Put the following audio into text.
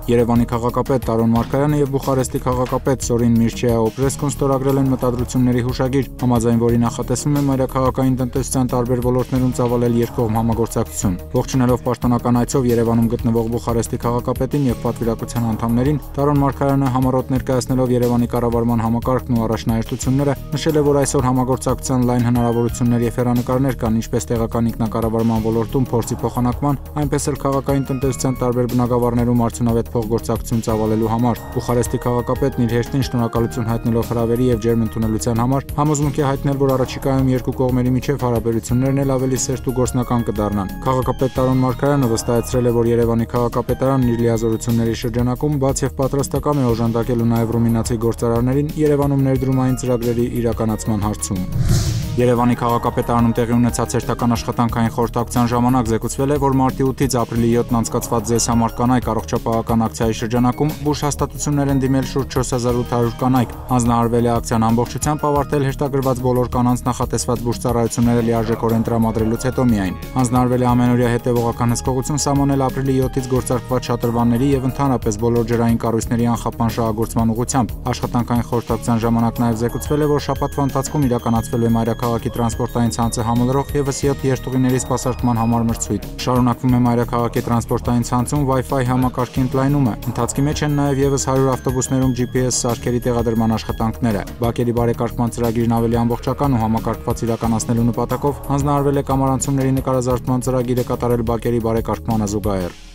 Երևանի քաղաքապետ Տարոն Մարգարյանը եւ Բուխարեստի քաղաքապետ Սորին Միրչեա-Օբրեսկուն ստորագրել են մտադրությունների հուշագիր, համաձայն որի նախատեսվում է մայրաքաղաքային տնտեսության տարբեր ոլորտներում ծավալել երկկողմ համագործակցություն։ Ողջունելով պաշտոնական այցով Երևանում գտնվող Բուխարեստի քաղաքապետին եւ պատվիրակության անդամներին, Տարոն Մարգարյանը համառոտ ներկայացնելով Երևանի կառավարման համակարգն ու առաջնահերթությունները, նշել է, որ այսօր համագործակցության լայն հնարավորություններ եւ հեռանկարներ կան ինչպես տեղական ինքնակառավարման ոլորտում փորձի փոխանակման, այնպես էլ քաղաքային տնտեսության տարբեր բնագավառներում արդյունավետ փոխգործակցություն ծավալելու համար։ Բուխարեստի քաղաքապետն իր հերթին շնորհակալություն հայտնելով հրավերի եւ ջերմ ընդունելության համար համոզմունք է հայտնել, որ առաջիկայում երկու կողմերի միջև հարաբերություններն էլ ավելի սերտ ու գործնական կդառնան։ Քաղաքապետ Տարոն Մարգարյանը վստահեցրել է, որ Երևանի քաղաքապետարանն իր լիազորությունների շրջանակում բաց եւ պատրաստական է օժանդակելու նաեւ ռումինացի գործարարներին Երևանում ներդրումային ծրագրերի իրականացման հարցում։ Երևանի քաղաքապետարանում տեղի ունեցած հերթական աշխատանքային խորհրդակցության ժամանակ զեկուցվել է, որ մարտի 8-ից ապրիլի 7-ն անցկացված «Ձեզ համար կանայք» առողջապահական ակցիայի շրջանակում բուժ հաստատություններ են դիմել շուրջ 4800 կանայք։ Հանձնարարվել է ակցիան ամբողջությամբ ավարտել հերթագրված բոլոր կանանց նախատեսված բուժծառայությունները լիարժեքորեն տրամադրելուց հետո միայն։ Հանձնարարվել է ամենօրյա հետևողական հսկողություն սահմանել ապրիլի 7-ից գործարկված շատրվանների եւ ընդհանրապես բոլոր ջրային կառույցների անխափան շահագործման ուղղությամբ։ Աշխատանքային խորհրդակցության ժամանակ նաեւ զեկուցվել է, որ շաբաթվա ընթացքում իրականացվել է մայրաքաղաքի տրանսպորտային ցանցը համալրող եւս 7 երթուղիների սպասարկման համար մրցույթ։ Շարունակվում է մայրաքաղաքի տրանսպորտային ցանցում Wi-Fi համակարգի ընդլայնումը։ Ընթացքի մեջ են նաեւ եւս 100 ավտոբուսներում GPS սարքերի տեղադրման աշխատանքները։ Բակերի բարեկարգման ծրագիրն ավելի ամբողջական ու համակարգված իրականացնելու նպատակով հանձնարարվել է կամարանցումների նկարազարդման ծրագիրը կատարել բակերի բարեկարգմանը զուգահեռ։